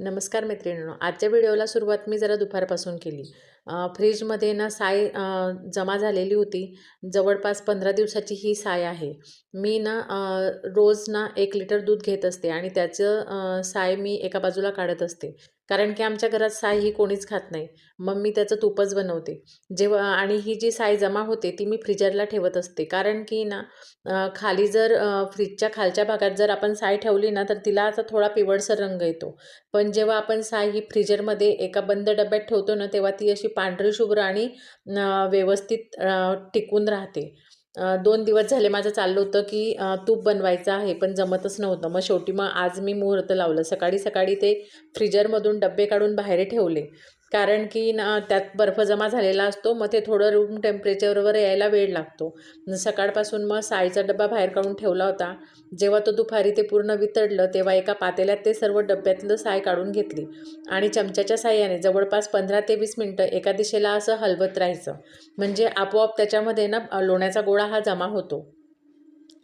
नमस्कार मैत्रिणींनो, आजच्या व्हिडिओला सुरुवात मी जरा दुपारपासून केली. फ्रीजमध्ये ना साय जमा झालेली होती. जवळपास 15 दिवसाची ही साय आहे. मी ना रोज ना 1 लिटर दूध घेत असते आणि त्याचं साय मी एका बाजूला काढत असते. कारण की आमच्या घरात साय ही कोणीच खात नाही. मग मी त्याचं तूपच बनवते. जेव्हा आणि ही जी साय जमा होते ती मी फ्रीजरला ठेवत असते. कारण की ना खाली जर फ्रीजच्या खालच्या भागात जर आपण साय ठेवली ना तर तिला असा थोडा पिवळसर रंग येतो. पण जेव्हा आपण साय ही फ्रीजरमध्ये एका बंद डब्यात ठेवतो ना, तेव्हा ती अशी पांढरी शुभ्र आणि व्यवस्थित टिकून राहते. 2 दिवस झाले माझं चाललं होतं, की तूप बनवायचं आहे, पण जमतच नव्हतं. मग शेवटी आज मी मुहूर्त लावलं. सकाळी-सकाळी ते फ्रीजरमधून डब्बे काढून बाहेर ठेवले. कारण की ना त्यात बर्फ जमा झालेला असतो. मग ते थोडं रूम टेम्परेचरवर यायला वेळ लागतो. सकाळपासून मग सायचा डब्बा बाहेर काढून ठेवला होता. जेव्हा तो दुपारी ते पूर्ण वितळलं, तेव्हा एका पातेल्यात ते सर्व डब्यातलं साय काढून घेतली आणि चमच्याच्या साहाय्याने जवळपास 15 ते 20 मिनिटं एका दिशेला असं हलवत राहायचं. म्हणजे आपोआप त्याच्यामध्ये ना लोण्याचा गोळा हा जमा होतो.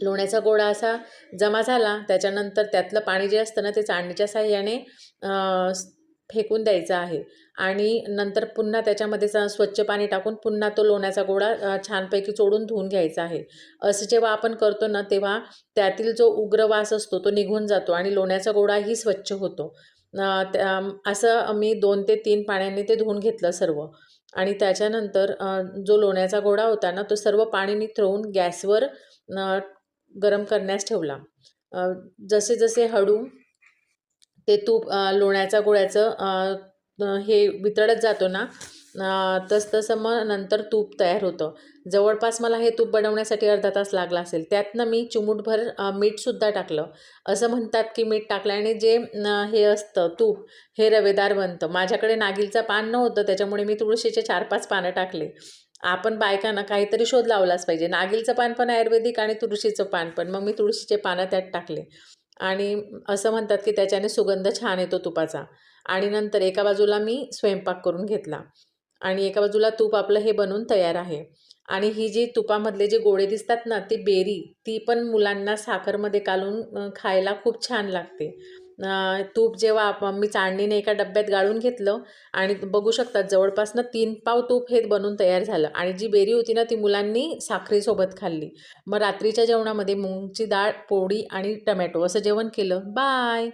लोण्याचा गोळा असा जमा झाला, त्याच्यानंतर त्यातलं पाणी जे असतं ना, ते चाळणीच्या साहाय्याने फेकून द्यायचं आहे आणि नंतर पुन्हा त्याच्यामध्ये स्वच्छ पाणी टाकून पुन्हा तो लोण्याचा गोळा छानपैकी चोळून धुवून घ्यायचा आहे. असं जेव्हा आपण करतो ना, तेव्हा त्यातील जो उग्र वास असतो तो निघून जातो आणि लोण्याचा गोळाही स्वच्छ होतो. असं मी 2 ते 3 पाण्याने ते धुवून घेतलं सर्व आणि त्याच्यानंतर जो लोण्याचा गोळा होता ना, तो सर्व पाणी निथळून गॅसवर गरम करण्यास ठेवला. जसे-जसे हळू ते तूप लोण्याच्या गोळ्याचं हे वितळत जातो ना, तसं मग नंतर तूप तयार होतं. जवळपास मला हे तूप बनवण्यासाठी अर्धा तास लागला असेल. त्यातनं मी चिमूटभर मीठसुद्धा टाकलं. असं म्हणतात की मीठ टाकल्याने जे हे असतं तूप हे रवेदार बनतं. माझ्याकडे नागिलचं पान नव्हतं, त्याच्यामुळे मी तुळशीचे 4-5 पानं टाकले. आपण बायकांना काहीतरी शोध लावलाच पाहिजे. नागिलचं पान पण आयुर्वेदिक आणि तुळशीचं पान पण. मग मी तुळशीचे पानं त्यात टाकले आणि असं म्हणतात की त्याच्याने सुगंध छान येतो तुपाचा. आणि नंतर एका बाजूला मी स्वयंपाक करून घेतला आणि एका बाजूला तूप आपलं हे बनून तयार आहे. आणि ही जी तुपामधले जे गोळे दिसतात ना, ती बेरी ती पण मुलांना साखरमध्ये कालवून खायला खूप छान लागते. तूप जेव्हा मी चाळणीने एका डब्यात गाळून घेतलं आणि बघू शकतात जवळपास ना 3 पाव तूप हे बनून तयार झालं आणि जी बेरी होती ना, ती मुलांनी साखरेसोबत खाल्ली. मग रात्रीच्या जेवणामध्ये मूगची डाळ, पोळी आणि टमॅटो असं जेवण केलं. बाय.